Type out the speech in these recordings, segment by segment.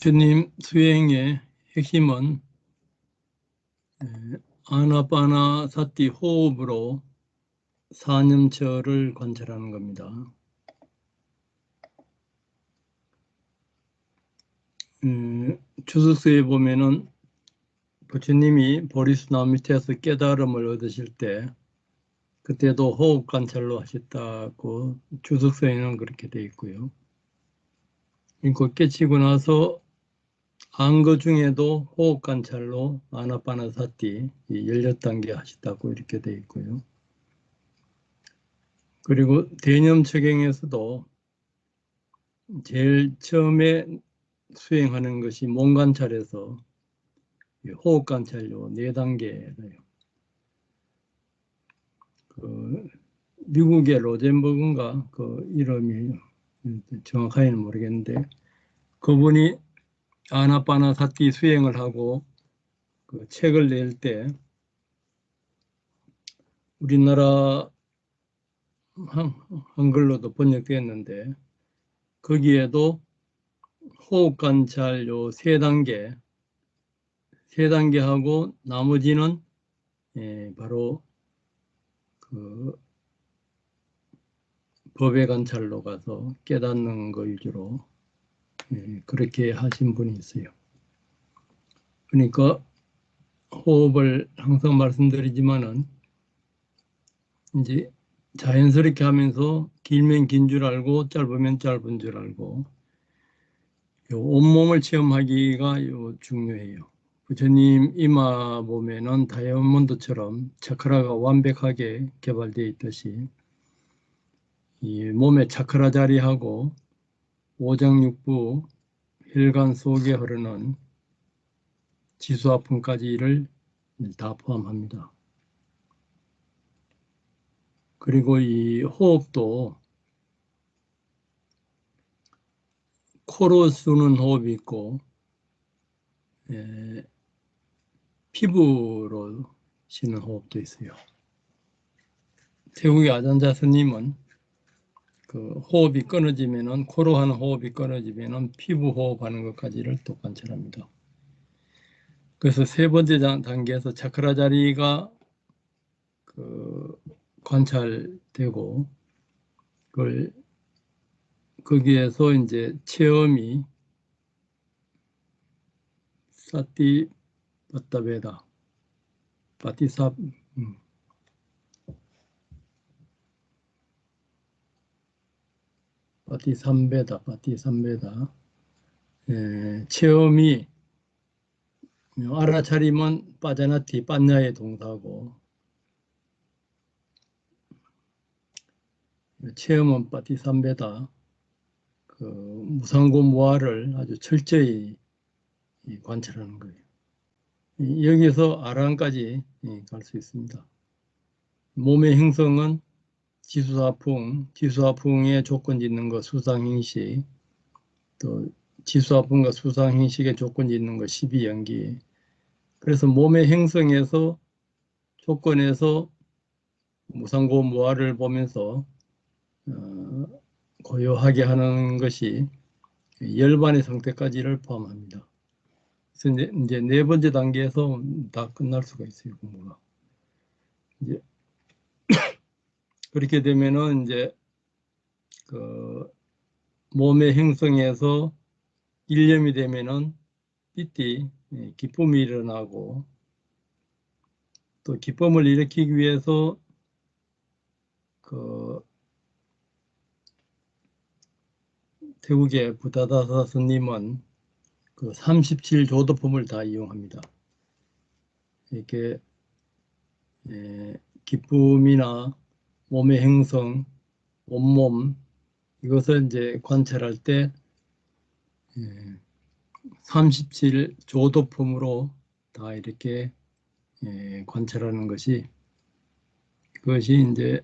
주님 수행의 핵심은 아나파나사티 호흡으로 사념처를 관찰하는 겁니다. 주석서에 보면은 부처님이 보리수나무 밑에서 깨달음을 얻으실 때 그때도 호흡 관찰로 하셨다고 주석서에는 그렇게 되어 있고요. 그리고 깨치고 나서 안거 중에도 호흡 관찰로 아나파나사티 16단계 하셨다고 이렇게 되어 있고요. 그리고 대념처경에서도 제일 처음에 수행하는 것이 몸 관찰에서 호흡 관찰로 4단계예요. 미국의 로젠버그인가 그 이름이 정확하게는 모르겠는데 그분이 아나파나사티 수행을 하고 그 책을 낼 때 우리나라 한글로도 번역되었는데 거기에도 호흡 관찰 요 3단계 하고 나머지는 바로 그 법의 관찰로 가서 깨닫는 거 위주로 그렇게 하신 분이 있어요. 그러니까 호흡을 항상 말씀드리지만은 이제 자연스럽게 하면서 길면 긴 줄 알고 짧으면 짧은 줄 알고 요 온몸을 체험하기가 중요해요. 부처님 이마 보면은 다이아몬드처럼 차크라가 완벽하게 개발되어 있듯이 이 몸의 차크라 자리하고 오장육부 혈관 속에 흐르는 지수아품까지를 다 포함합니다. 그리고 이 호흡도 코로 쓰는 호흡이 있고 피부로 쉬는 호흡도 있어요. 태국의 아잔자 스님은 그 호흡이 끊어지면은 코로 하는 호흡이 끊어지면은 피부 호흡하는 것까지를 또 관찰합니다. 그래서 3번째 단계에서 차크라 자리가 그 관찰되고 그걸 거기에서 이제 체험이 사티 바타베다 바티삽 바티삼베다 체험이 알아차림은 빠자나티 빠냐의 동사고 체험은 바티삼베다 그 무상고 무아를 아주 철저히 관찰하는 거예요. 여기서 아라한까지 갈 수 있습니다. 몸의 행성은 지수화풍의 조건 짓는 거 수상행식, 또 지수화풍과 수상행식의 조건 짓는 거 12연기. 그래서 몸의 행성에서 조건에서 무상고 무아를 보면서 고요하게 하는 것이 열반의 상태까지를 포함합니다. 그래서 이제 4번째 단계에서 다 끝날 수가 있어요, 공부가. 이제 그렇게 되면은 이제 그 몸의 행성에서 일념이 되면은 삐띠 기쁨이 일어나고 또 기쁨을 일으키기 위해서 그 태국의 부다다사 스님은 그 37조도품을 다 이용합니다. 이렇게 기쁨이나 몸의 행성, 온몸 이것을 이제 관찰할 때 37조도품으로 다 이렇게 관찰하는 것이 그것이 이제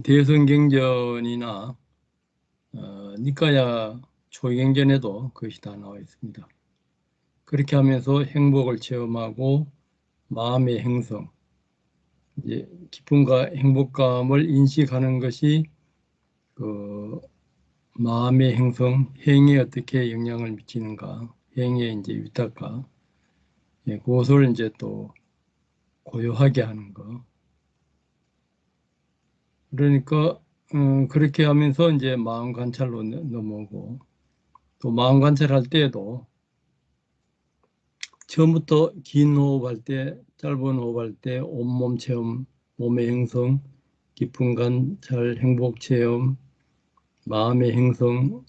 대성경전이나 니까야 초경전에도 그것이 다 나와 있습니다. 그렇게 하면서 행복을 체험하고 마음의 행성, 이제 기쁨과 행복감을 인식하는 것이 그 마음의 행성, 행에 어떻게 영향을 미치는가, 행의 이제 위탁과, 예, 그것을 이제 또 고요하게 하는 거. 그러니까 그렇게 하면서 이제 마음 관찰로 넘어오고, 또 마음 관찰할 때에도 처음부터 긴 호흡할 때, 짧은 호흡할 때 온몸 체험, 몸의 행성, 깊은 관찰, 행복 체험, 마음의 행성,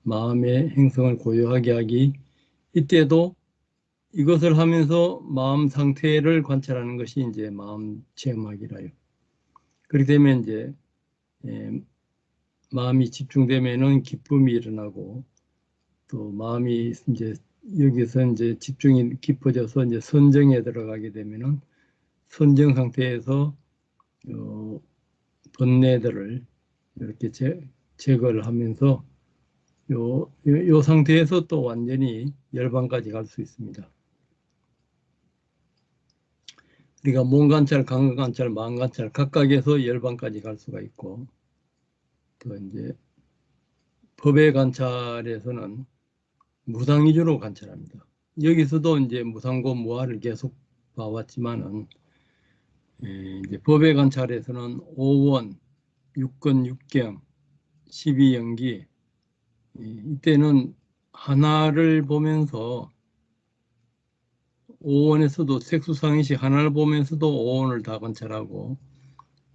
마음의 행성을 고요하게 하기. 이때도 이것을 하면서 마음 상태를 관찰하는 것이 이제 마음 체험하기라요. 그렇게 되면 이제 예, 마음이 집중되면은 기쁨이 일어나고, 또 마음이 이제 여기서 이제 집중이 깊어져서 이제 선정에 들어가게 되면은 선정 상태에서 번뇌들을 이렇게 제거를 하면서 요 상태에서 또 완전히 열반까지 갈 수 있습니다. 우리가 몸 관찰, 감각 관찰, 마음 관찰 각각에서 열반까지 갈 수가 있고, 또 이제 법의 관찰에서는 무상 위주로 관찰합니다. 여기서도 이제 무상고 무아를 계속 봐왔지만은 이제 법의 관찰에서는 5원, 6권, 6경, 12연기 이때는 하나를 보면서 5원에서도 색수상의식 하나를 보면서도 5원을 다 관찰하고,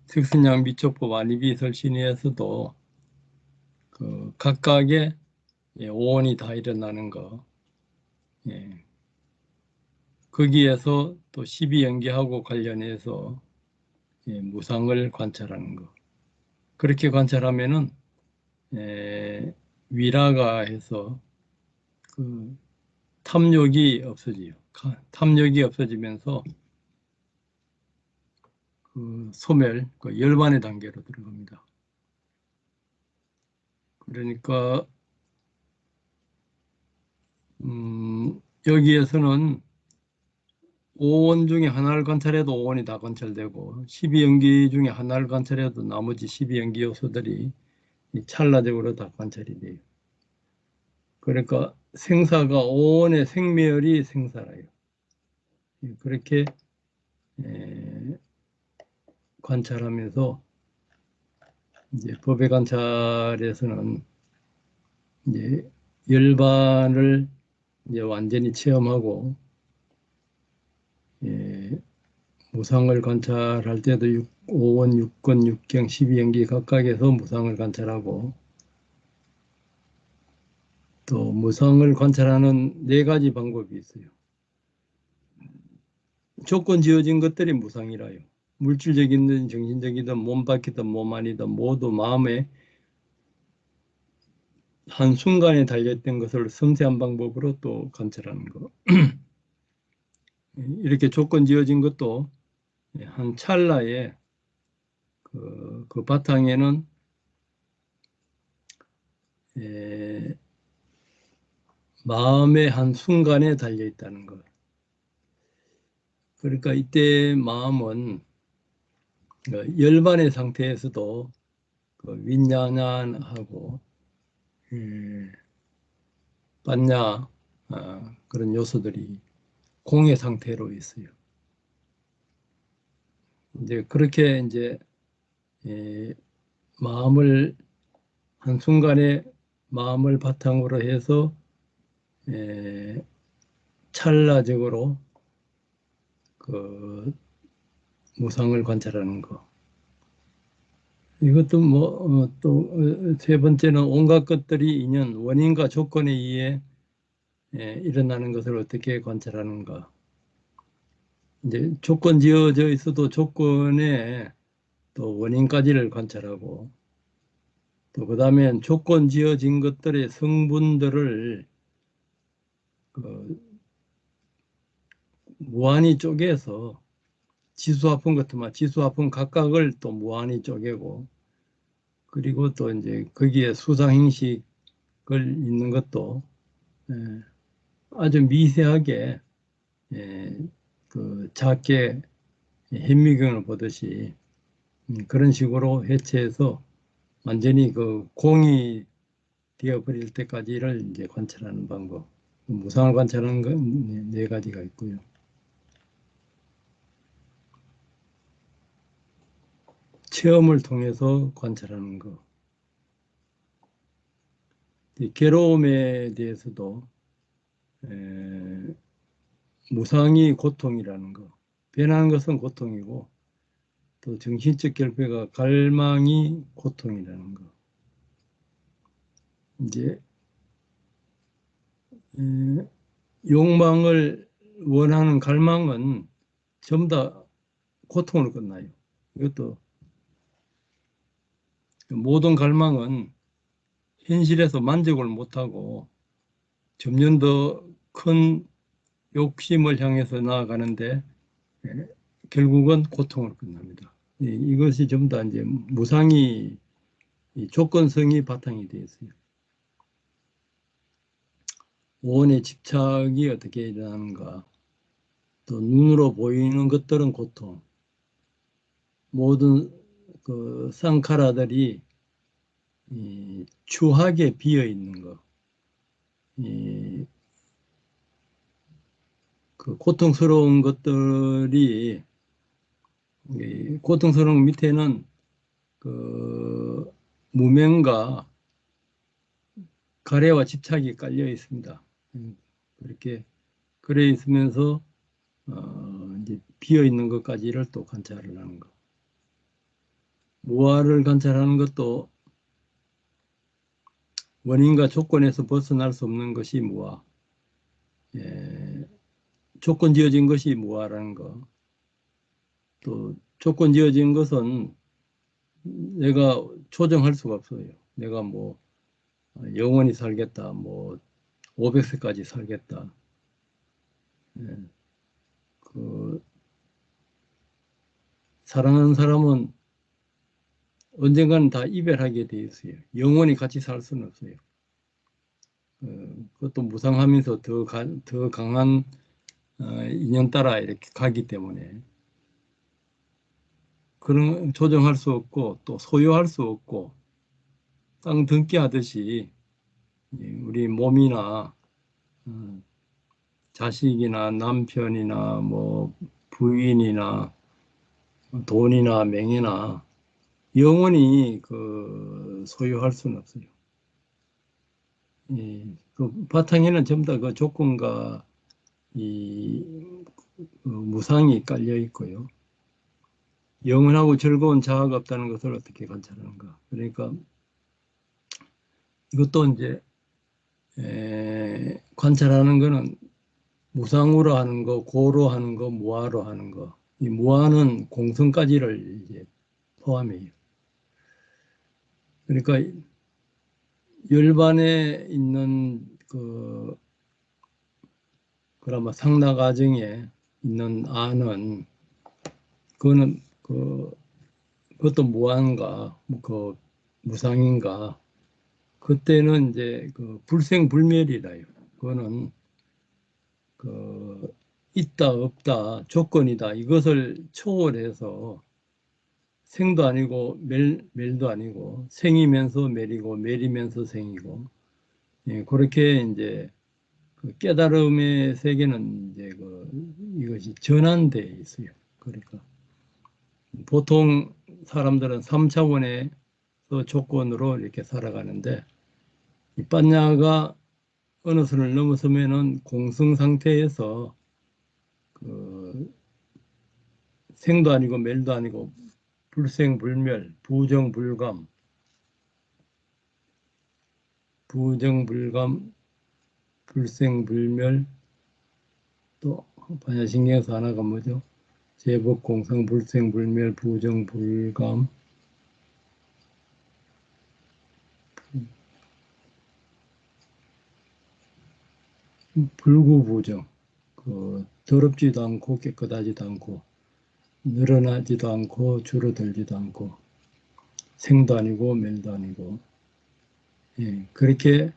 색신양 미촉법 아니비설신의에서도 그 각각의 5원이 다 일어나는 거, 예. 거기에서 또 12연기하고 관련해서 무상을 관찰하는 거. 그렇게 관찰하면은 위라가 해서 그 탐욕이 없어지요. 탐욕이 없어지면서 그 소멸, 그 열반의 단계로 들어갑니다. 그러니까 여기에서는 5원 중에 하나를 관찰해도 5원이 다 관찰되고, 12연기 중에 하나를 관찰해도 나머지 12연기 요소들이 찰나적으로 다 관찰이 돼요. 그러니까 생사가 5원의 생멸이 생사라요. 그렇게 관찰하면서 이제 법의 관찰에서는 이제 열반을 이제 완전히 체험하고, 무상을 관찰할 때도 5원, 6권, 6경, 12연기 각각에서 무상을 관찰하고, 또 무상을 관찰하는 네 가지 방법이 있어요. 조건 지어진 것들이 무상이라요. 물질적이든 정신적이든 몸 밖이든 몸 안이든 모두 마음에 한순간에 달려있던 것을 섬세한 방법으로 또 관찰하는 거. 이렇게 조건 지어진 것도 한 찰나에 그 바탕에는 마음의 한 순간에 달려있다는 것. 그러니까 이때 마음은 열반의 상태에서도 그 윈냐냐하고 빠냐 그런 요소들이 공의 상태로 있어요. 이제 그렇게 이제 마음을 한순간에 마음을 바탕으로 해서 찰나적으로 그 무상을 관찰하는 거. 이것도 뭐 또 세 번째는 온갖 것들이 인연, 원인과 조건에 의해 일어나는 것을 어떻게 관찰하는가. 이제 조건 지어져 있어도 조건에 또 원인까지를 관찰하고, 또 그다음에 조건 지어진 것들의 성분들을 그 무한히 쪼개서 지수화풍 같은 지수화풍 각각을 또 무한히 쪼개고, 그리고 또 이제 거기에 수상행식을 있는 것도 아주 미세하게 그 작게 현미경을 보듯이 그런 식으로 해체해서 완전히 그 공이 되어버릴 때까지를 이제 관찰하는 방법. 무상을 관찰하는 건 네 가지가 있고요. 체험을 통해서 관찰하는 거. 괴로움에 대해서도 무상이 고통이라는 거. 변하는 것은 고통이고 또 정신적 결핍과 갈망이 고통이라는 거. 이제 욕망을 원하는 갈망은 전부 다 고통으로 끝나요. 이것도 모든 갈망은 현실에서 만족을 못하고 점점 더 큰 욕심을 향해서 나아가는데 결국은 고통으로 끝납니다. 이것이 전부 다 이제 무상이 조건성이 바탕이 되어 있어요. 원의 집착이 어떻게 일어나는가, 또 눈으로 보이는 것들은 고통, 모든 그 쌍카라들이 추하게 비어 있는 것, 그 고통스러운 것들이 고통스러운 밑에는 그 무명과 가래와 집착이 깔려 있습니다. 그렇게 그래 있으면서 이제 비어 있는 것까지를 또 관찰을 하는 것. 무아를 관찰하는 것도 원인과 조건에서 벗어날 수 없는 것이 무아. 조건 지어진 것이 무아라는 것. 또 조건 지어진 것은 내가 조정할 수가 없어요. 내가 뭐 영원히 살겠다, 뭐 500세까지 살겠다. 그 사랑하는 사람은 언젠가는 다 이별하게 돼 있어요. 영원히 같이 살 수는 없어요. 그것도 무상하면서 더 강한 인연 따라 이렇게 가기 때문에 그런 조정할 수 없고 또 소유할 수 없고 땅 등기 하듯이 우리 몸이나 자식이나 남편이나 뭐 부인이나 돈이나 명예나 영원히 그 소유할 수는 없어요. 그 바탕에는 전부 다 그 조건과 그 무상이 깔려 있고요. 영원하고 즐거운 자아가 없다는 것을 어떻게 관찰하는가. 그러니까 이것도 이제 관찰하는 거는 무상으로 하는 거, 고로 하는 거, 무아로 하는 거. 이 무아는 공성까지를 이제 포함해요. 그러니까 열반에 있는 그나마 상나 과정에 있는 안은 그거는 그것도 무한가, 그 무상인가. 그때는 이제 그 불생불멸이라요. 그거는 그 있다 없다 조건이다 이것을 초월해서 생도 아니고 멸도 아니고 생이면서 멸이고 멸이면서 생이고 그렇게 이제 그 깨달음의 세계는 이제 이것이 전환돼 있어요. 그러니까 보통 사람들은 3차원의 조건으로 이렇게 살아가는데 이 빠냐가 어느 선을 넘어서면은 공성 상태에서 그 생도 아니고 멸도 아니고 불생불멸, 부정불감, 불생불멸, 또 반야신경에서 하나가 뭐죠? 제법공성, 불생불멸, 부정불감, 불구부정. 더럽지도 않고 깨끗하지도 않고 늘어나지도 않고 줄어들지도 않고 생도 아니고 멸도 아니고 그렇게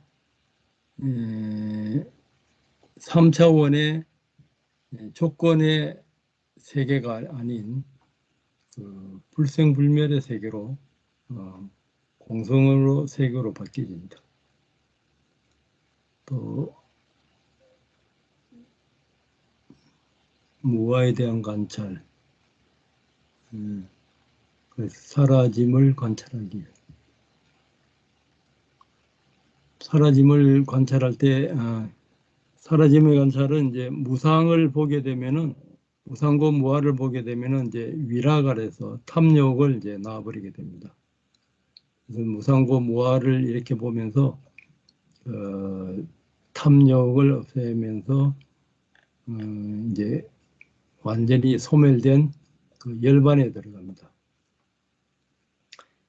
3차원의 조건의 세계가 아닌 그 불생불멸의 세계로 공성으로 세교로 바뀌어집니다. 또 무아에 대한 관찰, 그래서 사라짐을 관찰하기. 사라짐을 관찰할 때 사라짐의 관찰은 이제 무상을 보게 되면은 무상고 무아를 보게 되면은 이제 위라갈에서 탐욕을 이제 놔버리게 됩니다. 그래서 무상고 무아를 이렇게 보면서 탐욕을 없애면서 이제 완전히 소멸된 그 열반에 들어갑니다.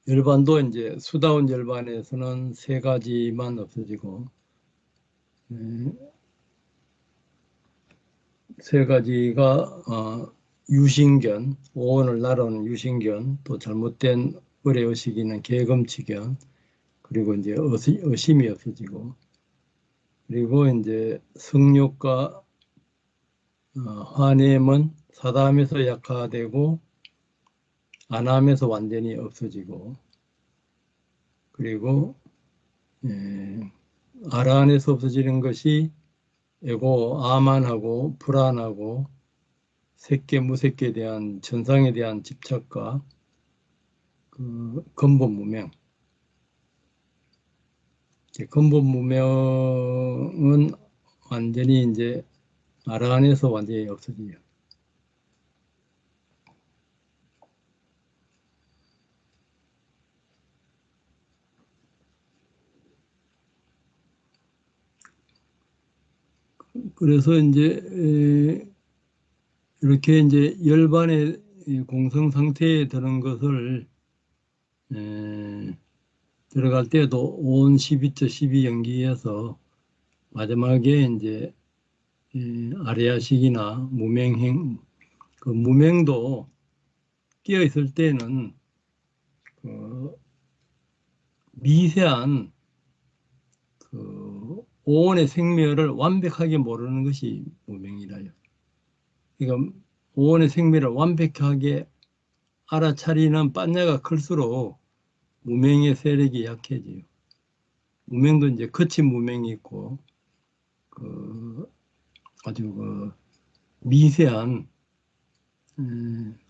열반도 이제 수다운 열반에서는 세 가지만 없어지고 세 가지가 유신견, 오온을 나르는 유신견, 또 잘못된 의례의식이는 계금치견, 그리고 이제 의심이 없어지고, 그리고 이제 성욕과 화냄은 사담에서 약화되고 안함에서 완전히 없어지고, 그리고 아라한에서 없어지는 것이 에고, 아만하고 불안하고 색계 무색계에 대한 전상에 대한 집착과 그 근본 무명. 근본 무명은 완전히 이제 아라한에서 완전히 없어져요. 그래서 이제 이렇게 이제 열반의 공성 상태에 드는 것을 들어갈 때도 온 12조 12연기에서 마지막에 이제 아리아식이나 무명행, 그 무명도 끼어 있을 때는 그 미세한 그 오온의 생멸을 완벽하게 모르는 것이 무명이라요. 그러니까 오온의 생멸을 완벽하게 알아차리는 빠냐가 클수록 무명의 세력이 약해져요. 무명도 이제 거친 무명이 있고 그 아주 그 미세한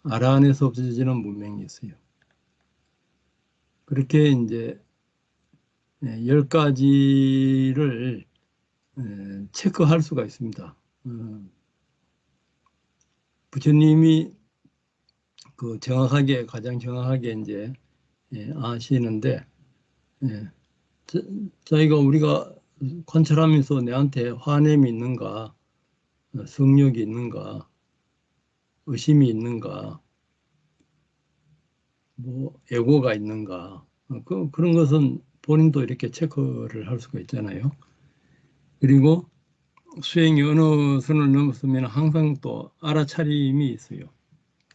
아라한에서 없어지는 무명이 있어요. 그렇게 이제 10가지를 체크할 수가 있습니다. 부처님이 그 정확하게 가장 정확하게 이제 아시는데 저희가 우리가 관찰하면서 내한테 화냄이 있는가, 성욕이 있는가, 의심이 있는가, 뭐 애고가 있는가, 그런 것은 본인도 이렇게 체크를 할 수가 있잖아요. 그리고 수행이 어느 선을 넘었으면 항상 또 알아차림이 있어요.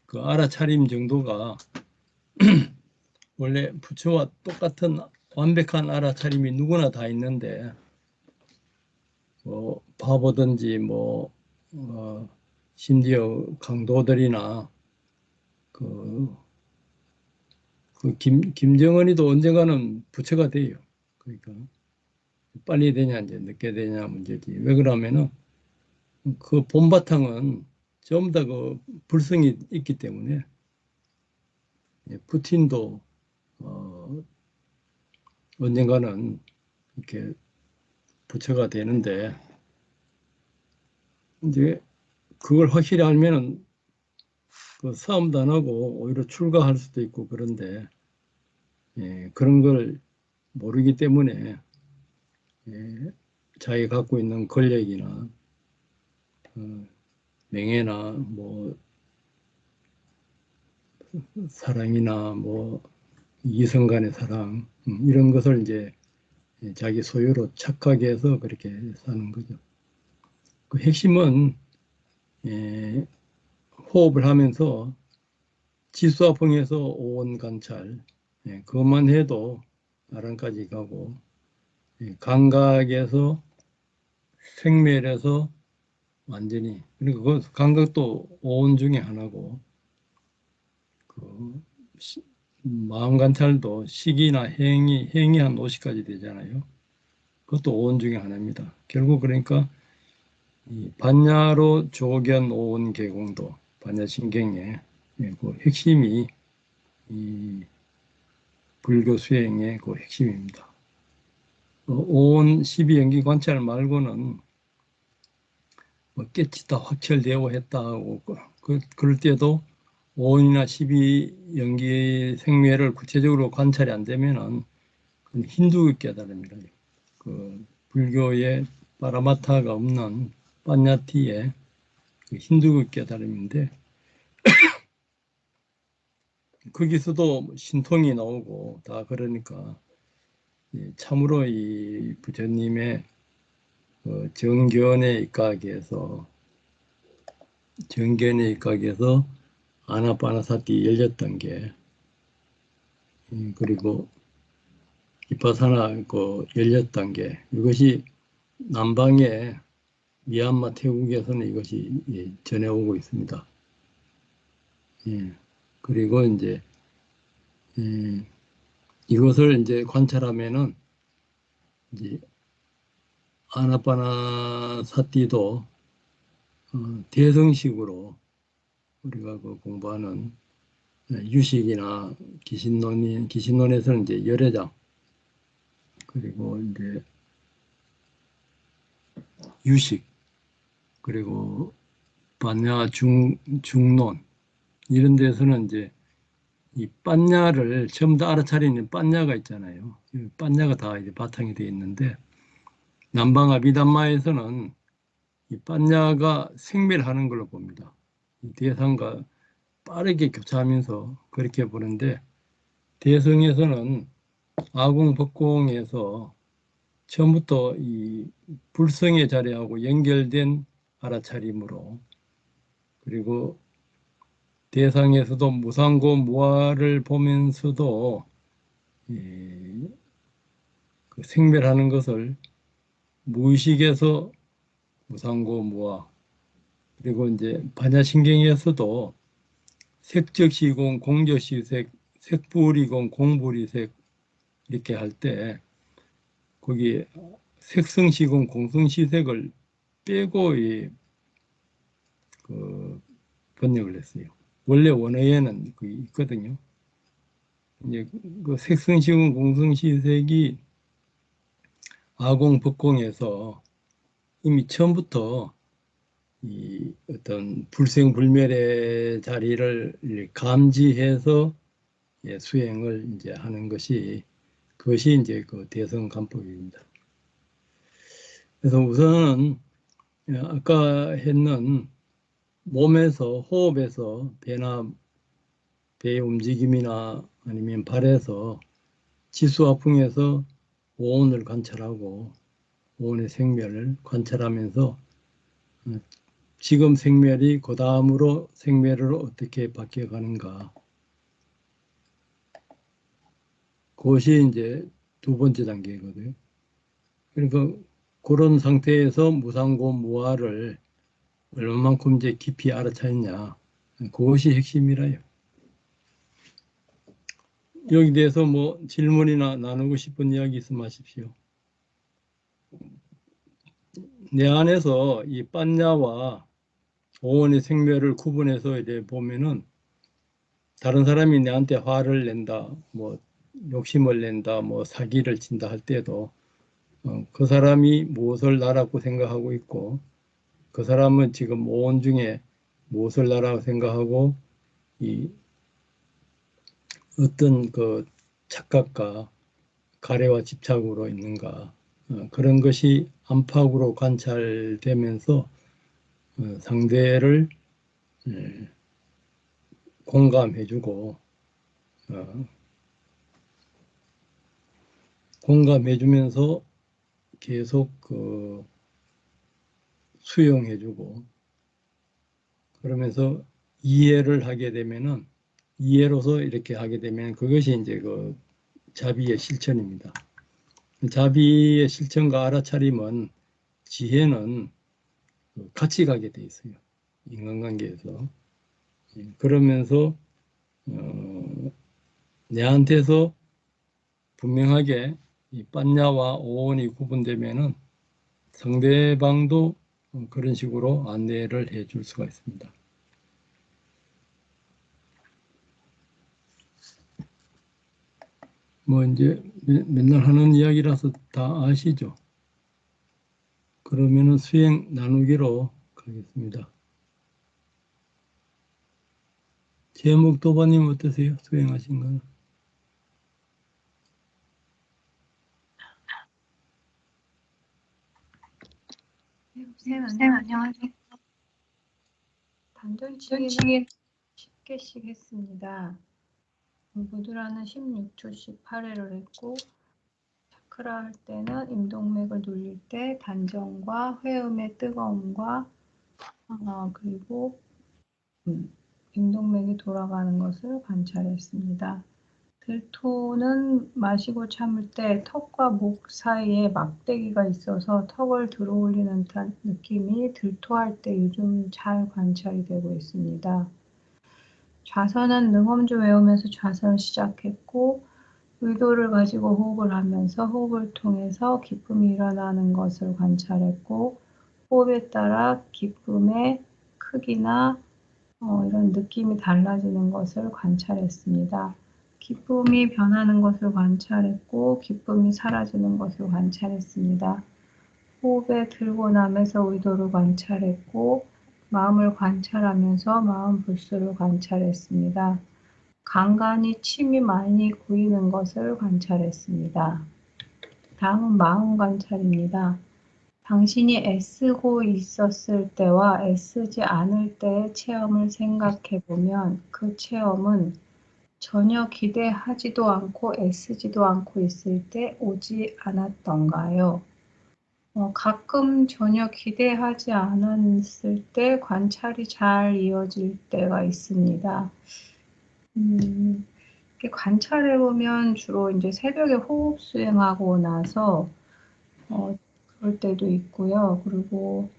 그 알아차림 정도가 원래 부처와 똑같은 완벽한 알아차림이 누구나 다 있는데 뭐 바보든지 뭐 심지어 강도들이나 그 김정은이도 언젠가는 부처가 돼요. 그러니까 빨리 되냐 이제 늦게 되냐 문제지. 왜 그러면은 그 본바탕은 전부 다 그 불성이 있기 때문에 푸틴도 언젠가는 이렇게 부처가 되는데 이제 그걸 확실히 알면은 그 싸움도 안 하고 오히려 출가할 수도 있고 그런데 그런 걸 모르기 때문에 자기가 갖고 있는 권력이나 명예나 뭐 사랑이나 뭐 이성 간의 사랑 이런 것을 이제 자기 소유로 착각해 해서 그렇게 사는 거죠. 그 핵심은 호흡을 하면서 지수화풍에서 오온 관찰 그것만 해도 나랑까지 가고 감각에서 생멸에서 완전히 그리고 그 감각도 오온 중에 하나고 그 마음 관찰도 식이나 행이 한 50가지 되잖아요. 그것도 오온 중에 하나입니다. 결국 그러니까 이 반야로 조견 오온 개공도 반야신경의 그 핵심이 이 불교 수행의 그 핵심입니다. 오온 12연기 관찰 말고는 뭐 깨치다 확철되어 했다 하고 그럴 때도 오온이나 12연기 생매를 구체적으로 관찰이 안 되면은 그건 힌두 깨달음이라 그 불교의 파라마타가 없는 빠냐티의 그 힌두 깨달음인데 거기서도 신통이 나오고 다 그러니까 참으로 이 부처님의 정견에 입각해서 아나파나사티 열렸던 게 그리고 비파사나 그 열렸던 게 이것이 남방의 미얀마 태국에서는 이것이 전해오고 있습니다. 그리고 이제 이것을 이제 관찰하면은 이제 아나파나사티도 대성식으로 우리가 그 공부하는 유식이나 기신론에서는 이제 열애장 그리고 이제 유식 그리고 반야 중론 이런 데서는 이제 이 빤야를 전부 다 알아차리는 빤야가 있잖아요. 빤야가 다 이제 바탕이 되어 있는데 남방 아비담마에서는 이 빤야가 생멸하는 걸로 봅니다. 이 대상과 빠르게 교차하면서 그렇게 보는데 대성에서는 아궁법공에서 처음부터 이 불성의 자리하고 연결된 알아차림으로 그리고 대상에서도 무상고 무아를 보면서도 그 생멸하는 것을 무의식에서 무상고 무아 그리고 이제 반야신경에서도 색적시공 공적시색 색불이공 공불이색 이렇게 할 때 거기 색성시공 공성시색을 빼고 그 번역을 했어요. 원래 원어에는 그 있거든요. 이제 그 색성시공 공성시색이 아공법공에서 이미 처음부터 이 어떤 불생불멸의 자리를 감지해서 수행을 이제 하는 그것이 이제 그 대성간법입니다. 그래서 우선은 아까 했는 몸에서 호흡에서 배의 움직임이나 아니면 발에서 지수화풍에서 오온을 관찰하고 오온의 생멸을 관찰하면서 지금 생멸이 그 다음으로 생멸을 어떻게 바뀌어가는가 그것이 이제 두 번째 단계거든요. 그러니까 그런 상태에서 무상고 무아를 얼마만큼 이제 깊이 알아차렸냐 그것이 핵심이라요. 여기 대해서 뭐 질문이나 나누고 싶은 이야기 있으면 하십시오. 내 안에서 이 빤야와 오온의 생멸을 구분해서 이제 보면은 다른 사람이 내한테 화를 낸다, 뭐 욕심을 낸다, 뭐 사기를 친다 할 때도 그 사람이 무엇을 나라고 생각하고 있고 그 사람은 지금 오온 중에 무엇을 나라고 생각하고 이 어떤 그 착각과 가래와 집착으로 있는가 그런 것이 안팎으로 관찰되면서 상대를 공감해주고 공감해주면서 계속 그 수용해주고 그러면서 이해를 하게 되면은 이해로서 이렇게 하게 되면 그것이 이제 그 자비의 실천입니다. 자비의 실천과 알아차림은 지혜는 같이 가게 돼 있어요. 인간관계에서. 그러면서 내한테서 분명하게 이 빤냐와 오온이 구분되면은 상대방도 그런 식으로 안내를 해줄 수가 있습니다. 뭐 이제 맨날 하는 이야기라서 다 아시죠? 그러면은 수행 나누기로 가겠습니다. 제목 도바님 어떠세요? 수행하신 거는? 쌤, 안녕하세요. 단전치기는 10개씩 했습니다. 무드라는 16초씩 8회를 했고, 차크라 할 때는 임동맥을 돌릴 때 단전과 회음의 뜨거움과 그리고 임동맥이 돌아가는 것을 관찰했습니다. 들토는 마시고 참을 때 턱과 목 사이에 막대기가 있어서 턱을 들어올리는 듯한 느낌이 들토할 때 요즘 잘 관찰이 되고 있습니다. 좌선은 능엄주 외우면서 좌선을 시작했고 의도를 가지고 호흡을 하면서 호흡을 통해서 기쁨이 일어나는 것을 관찰했고 호흡에 따라 기쁨의 크기나 이런 느낌이 달라지는 것을 관찰했습니다. 기쁨이 변하는 것을 관찰했고 기쁨이 사라지는 것을 관찰했습니다. 호흡에 들고 나면서 의도를 관찰했고 마음을 관찰하면서 마음 불수를 관찰했습니다. 간간히 침이 많이 고이는 것을 관찰했습니다. 다음은 마음 관찰입니다. 당신이 애쓰고 있었을 때와 애쓰지 않을 때의 체험을 생각해 보면 그 체험은 전혀 기대하지도 않고 애쓰지도 않고 있을 때 오지 않았던가요? 가끔 전혀 기대하지 않았을 때 관찰이 잘 이어질 때가 있습니다. 이렇게 관찰해 보면 주로 이제 새벽에 호흡 수행하고 나서 그럴 때도 있고요. 그리고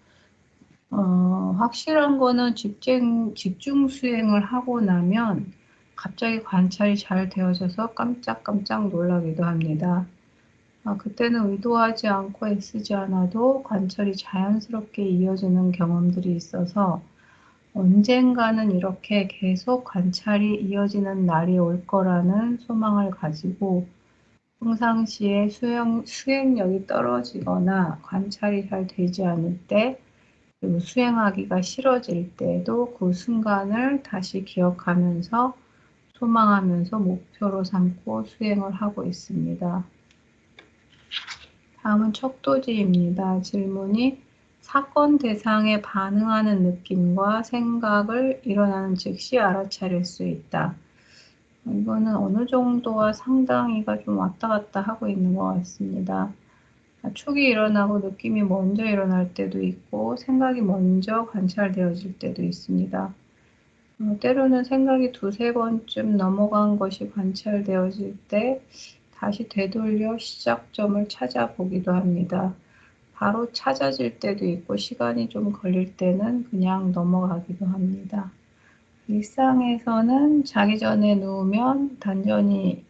확실한 거는 집중 수행을 하고 나면 갑자기 관찰이 잘 되어져서 깜짝깜짝 놀라기도 합니다. 그때는 의도하지 않고 애쓰지 않아도 관찰이 자연스럽게 이어지는 경험들이 있어서 언젠가는 이렇게 계속 관찰이 이어지는 날이 올 거라는 소망을 가지고 평상시에 수행력이 떨어지거나 관찰이 잘 되지 않을 때 그리고 수행하기가 싫어질 때에도 그 순간을 다시 기억하면서 소망하면서 목표로 삼고 수행을 하고 있습니다. 다음은 척도지입니다. 질문이 사건 대상에 반응하는 느낌과 생각을 일어나는 즉시 알아차릴 수 있다. 이거는 어느 정도와 상당히가 좀 왔다 갔다 하고 있는 것 같습니다. 촉이 일어나고 느낌이 먼저 일어날 때도 있고 생각이 먼저 관찰되어질 때도 있습니다. 때로는 생각이 두세 번쯤 넘어간 것이 관찰되어질 때 다시 되돌려 시작점을 찾아보기도 합니다. 바로 찾아질 때도 있고 시간이 좀 걸릴 때는 그냥 넘어가기도 합니다. 일상에서는 자기 전에 누우면 단전이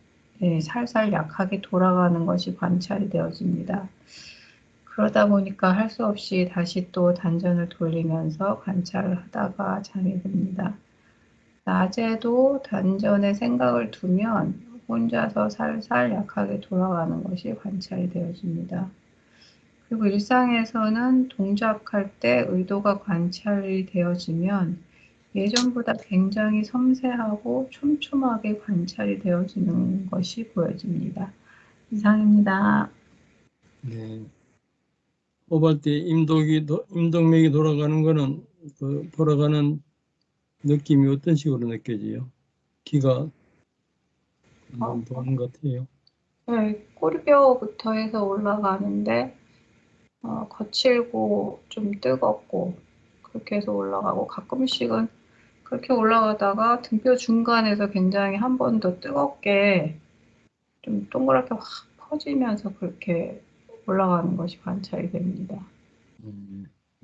살살 약하게 돌아가는 것이 관찰이 되어집니다. 그러다 보니까 할 수 없이 다시 또 단전을 돌리면서 관찰을 하다가 잠이 듭니다. 낮에도 단전에 생각을 두면 혼자서 살살 약하게 돌아가는 것이 관찰이 되어집니다. 그리고 일상에서는 동작할 때 의도가 관찰이 되어지면 예전보다 굉장히 섬세하고 촘촘하게 관찰이 되어지는 것이 보여집니다. 이상입니다. 네. 호흡할 때 임동맥이 돌아가는 거는 그 돌아가는 느낌이 어떤 식으로 느껴져요? 기가 한번 도는 것 같아요. 네, 꼬리뼈부터 해서 올라가는데 거칠고 좀 뜨겁고 그렇게 해서 올라가고 가끔씩은 그렇게 올라가다가 등뼈 중간에서 굉장히 한 번 더 뜨겁게 좀 동그랗게 확 퍼지면서 그렇게 올라가는 것이 관찰이 됩니다.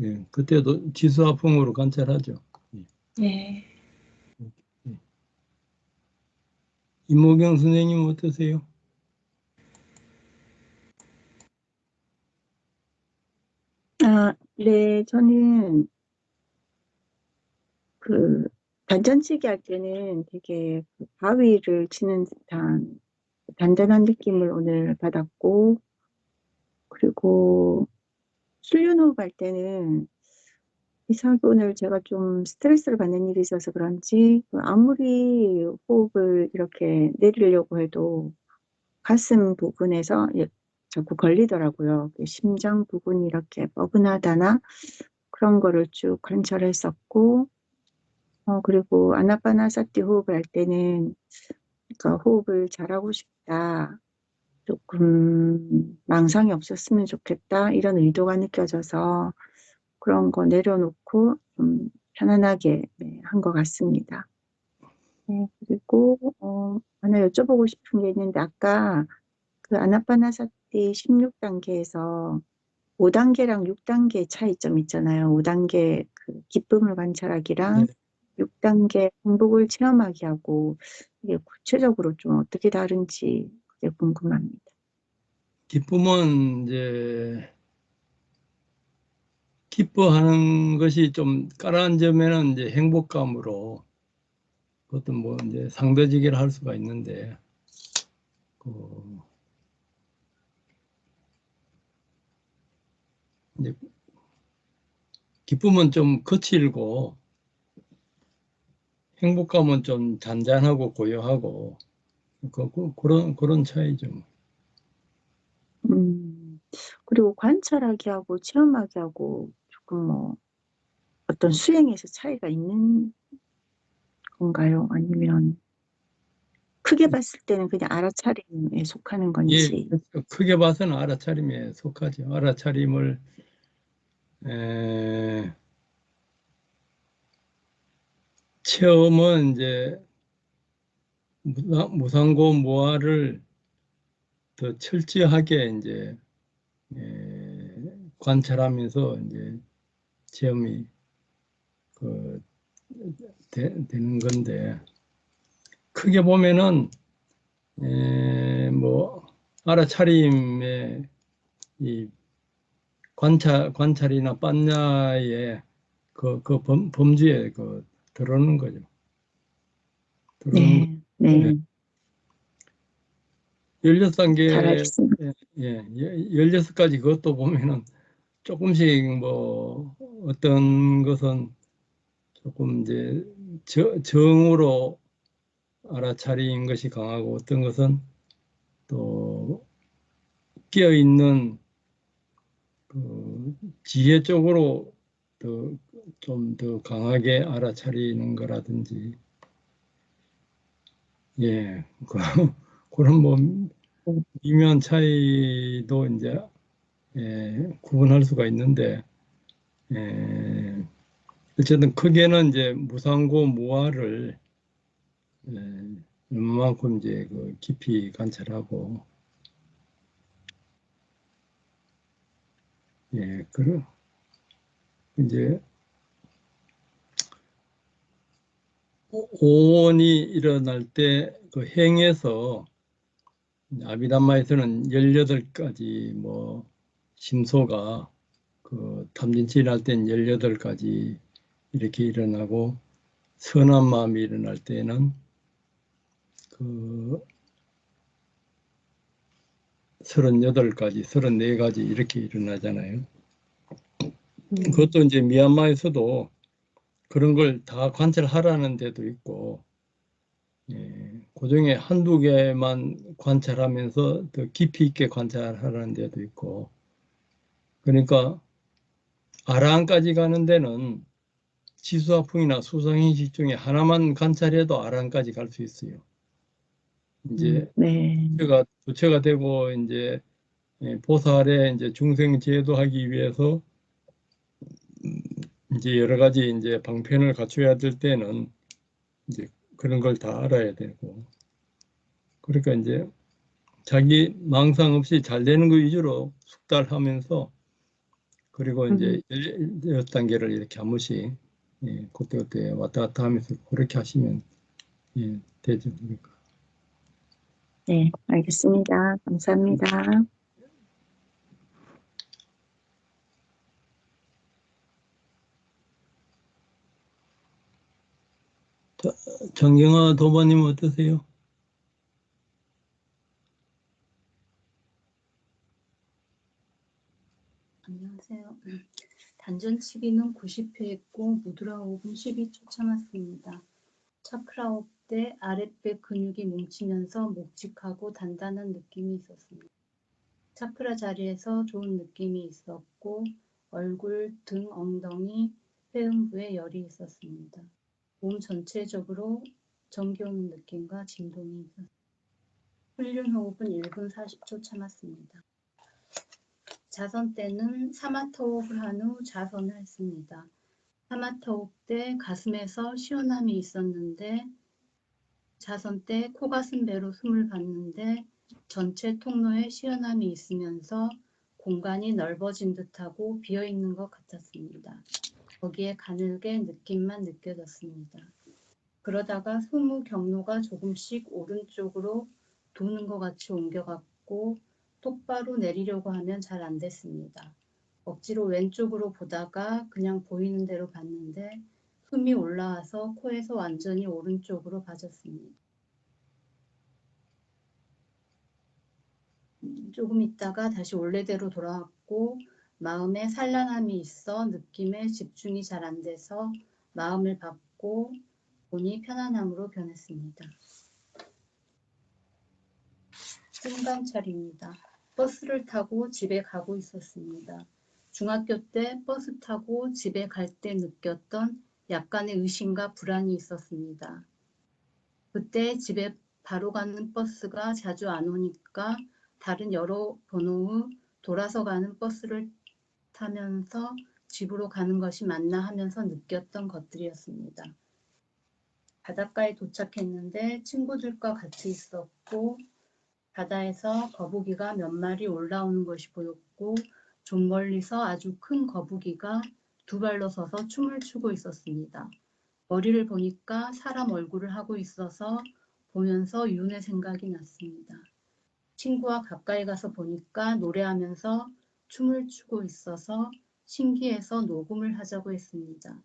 예, 그때도 지수화풍으로 관찰하죠. 예. 예. 임호경 선생님 어떠세요? 네, 저는 그 단전치기 할 때는 되게 그 바위를 치는 듯한 단단한 느낌을 오늘 받았고, 그리고 훈련호흡 할 때는 이상하게 오늘 제가 좀 스트레스를 받는 일이 있어서 그런지 아무리 호흡을 이렇게 내리려고 해도 가슴 부분에서 자꾸 걸리더라고요. 그 심장 부분이 이렇게 뻐근하다나 그런 거를 쭉 관찰했었고, 그리고 아나파나사티 호흡을 할 때는 그러니까 호흡을 잘하고 싶다. 조금 망상이 없었으면 좋겠다. 이런 의도가 느껴져서 그런 거 내려놓고 좀 편안하게 한 것 같습니다. 네, 그리고 하나 여쭤보고 싶은 게 있는데 아까 그 아나파나사티 16단계에서 5단계랑 6단계 차이점 있잖아요. 5단계 그 기쁨을 관찰하기랑 네. 6단계 행복을 체험하기 하고 이게 구체적으로 좀 어떻게 다른지 그게 궁금합니다. 기쁨은 이제 기뻐하는 것이 좀 가라앉으면은 이제 행복감으로 그것도 뭐 이제 상대적이라 할 수가 있는데 그 이제 기쁨은 좀 거칠고 행복감은 좀 잔잔하고 고요하고 그런 차이죠. 그리고 관찰하기 하고 체험하기 하고 조금 뭐 어떤 수행에서 차이가 있는 건가요? 아니면 크게 봤을 때는 그냥 알아차림에 속하는 예, 건지. 크게 봐서는 알아차림에 속하죠. 알아차림을 에, 체험은 이제 무상고 무아를 더 철저하게 이제 관찰하면서 이제 체험이 되는 건데 크게 보면은 뭐 알아차림의 이 관찰이나 빤냐의 그 범주에 들어오는 거죠. 들어오는 거. 네, 네, 16단계, 잘 알겠습니다. 16가지 그것도 보면은 조금씩 뭐 어떤 것은 조금 이제 정으로 알아차린 것이 강하고 어떤 것은 또 끼어있는 그 지혜 쪽으로 좀 더 강하게 알아차리는 거라든지 예 그런 뭐 미묘한 차이도 이제 구분할 수가 있는데 예, 어쨌든 크게는 이제 무상고 무아를 얼마만큼 이제 그 깊이 관찰하고 그런 이제 오온이 일어날 때 그 행에서 아비담마에서는 18가지 뭐 심소가 그 탐진치 할 때는 18가지 이렇게 일어나고 선한 마음이 일어날 때는 그 38가지, 34가지 이렇게 일어나잖아요. 그것도 이제 미얀마에서도 그런 걸 다 관찰하라는 데도 있고 그 중에 한두 개만 관찰하면서 더 깊이 있게 관찰하라는 데도 있고 그러니까 아라한까지 가는 데는 지수화풍이나 수상인식 중에 하나만 관찰해도 아라한까지 갈 수 있어요. 이제 네, 부처가 되고 이제 보살의 이제 중생 제도하기 위해서 이제 여러 가지 이제 방편을 갖춰야 될 때는 이제 그런 걸 다 알아야 되고 그러니까 이제 자기 망상 없이 잘 되는 거 위주로 숙달하면서 그리고 이제 16단계를 이렇게 한 번씩 그때그때 왔다 갔다 하면서 그렇게 하시면 되죠. 그러니까. 네, 알겠습니다. 감사합니다. 정경화 도반님 어떠세요? 안녕하세요. 단전치기는 90회 했고 무드라 호흡은 12초 참았습니다. 차크라 호흡 때 아랫배 근육이 뭉치면서 묵직하고 단단한 느낌이 있었습니다. 차크라 자리에서 좋은 느낌이 있었고 얼굴, 등, 엉덩이, 회음부에 열이 있었습니다. 몸 전체적으로 전기 오는 느낌과 진동이 있었습니다. 훈련 호흡은 1분 40초 참았습니다. 자선 때는 사마타 호흡을 한 후 자선을 했습니다. 사마타 호흡 때 가슴에서 시원함이 있었는데 자선 때 코가슴 배로 숨을 봤는데 전체 통로에 시원함이 있으면서 공간이 넓어진 듯하고 비어있는 것 같았습니다. 거기에 가늘게 느낌만 느껴졌습니다. 그러다가 숨의 경로가 조금씩 오른쪽으로 도는 것 같이 옮겨갔고 똑바로 내리려고 하면 잘 안 됐습니다. 억지로 왼쪽으로 보다가 그냥 보이는 대로 봤는데 숨이 올라와서 코에서 완전히 오른쪽으로 빠졌습니다. 조금 있다가 다시 원래대로 돌아왔고 마음에 산란함이 있어 느낌에 집중이 잘 안 돼서 마음을 받고 보니 편안함으로 변했습니다. 찐광찰입니다. 버스를 타고 집에 가고 있었습니다. 중학교 때 버스 타고 집에 갈 때 느꼈던 약간의 의심과 불안이 있었습니다. 그때 집에 바로 가는 버스가 자주 안 오니까 다른 여러 번호의 돌아서 가는 버스를 타면서 집으로 가는 것이 맞나 하면서 느꼈던 것들이었습니다. 바닷가에 도착했는데 친구들과 같이 있었고 바다에서 거북이가 몇 마리 올라오는 것이 보였고 좀 멀리서 아주 큰 거북이가 두 발로 서서 춤을 추고 있었습니다. 머리를 보니까 사람 얼굴을 하고 있어서 보면서 윤의 생각이 났습니다. 친구와 가까이 가서 보니까 노래하면서 춤을 추고 있어서 신기해서 녹음을 하자고 했습니다.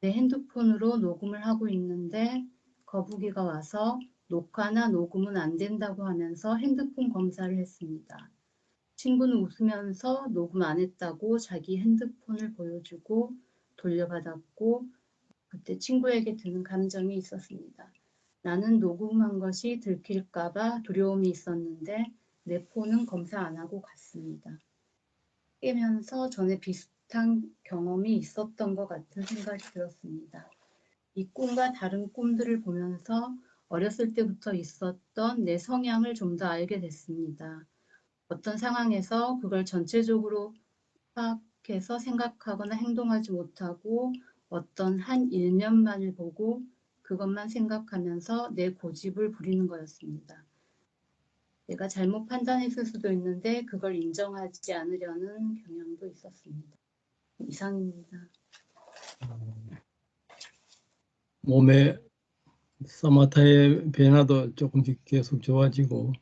내 핸드폰으로 녹음을 하고 있는데 거북이가 와서 녹화나 녹음은 안 된다고 하면서 핸드폰 검사를 했습니다. 친구는 웃으면서 녹음 안 했다고 자기 핸드폰을 보여주고 돌려받았고 그때 친구에게 드는 감정이 있었습니다. 나는 녹음한 것이 들킬까봐 두려움이 있었는데 내 폰은 검사 안 하고 갔습니다. 깨면서 전에 비슷한 경험이 있었던 것 같은 생각이 들었습니다. 이 꿈과 다른 꿈들을 보면서 어렸을 때부터 있었던 내 성향을 좀 더 알게 됐습니다. 어떤 상황에서 그걸 전체적으로 파악해서 생각하거나 행동하지 못하고 어떤 한 일면만을 보고 그것만 생각하면서 내 고집을 부리는 거였습니다. 내가 잘못 판단했을 수도 있는데 그걸 인정하지 않으려는 경향도 있었습니다. 이상입니다. 몸에 사마타의 변화도 조금씩 계속 좋아지고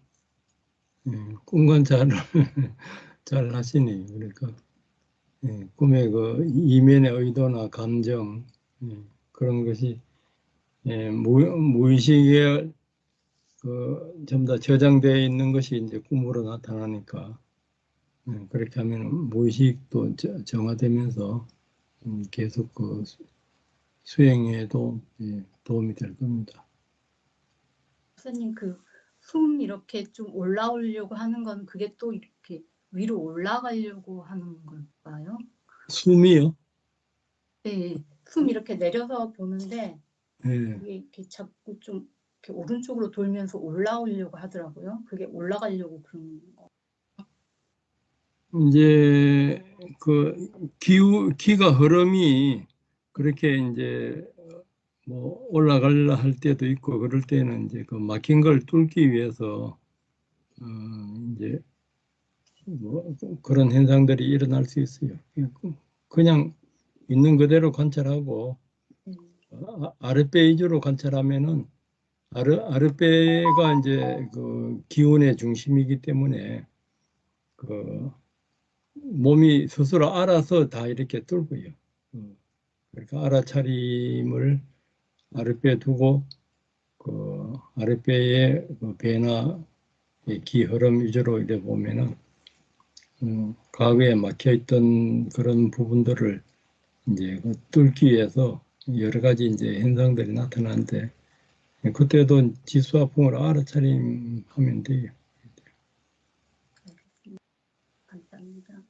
꿈관 잘 잘 하시니 그러니까 꿈의 그 이면의 의도나 감정 그런 것이 무의식에 그 전부 다 저장되어 있는 것이 이제 꿈으로 나타나니까 그렇게 하면 무의식도 정화되면서 계속 그 수행에도 도움이 될 겁니다. 선생님 그 숨 이렇게 좀 올라오려고 하는 건 그게 또 이렇게 위로 올라가려고 하는 걸까요? 숨이요? 네, 숨 이렇게 내려서 보는데 예. 그게 이렇게 자꾸 좀 이렇게 오른쪽으로 돌면서 올라오려고 하더라고요. 그게 올라가려고 그러는 거. 이제 그 기가 흐름이 그렇게 이제 뭐 올라가려 할 때도 있고 그럴 때는 이제 그 막힌 걸 뚫기 위해서 이제 뭐 그런 현상들이 일어날 수 있어요. 그냥 있는 그대로 관찰하고 아랫배 위주로 관찰하면은 아랫배가 이제 그 기운의 중심이기 때문에 그 몸이 스스로 알아서 다 이렇게 뚫고요. 그러니까 알아차림을 아랫배에 두고 그 아랫배의 그 배나 기 흐름 위주로 이래 보면은 과거에 막혀 있던 그런 부분들을 이제 그 뚫기 위해서 여러 가지 이제 현상들이 나타나는데 그때도 지수화풍으로 알아차림하면 돼요. 감사합니다.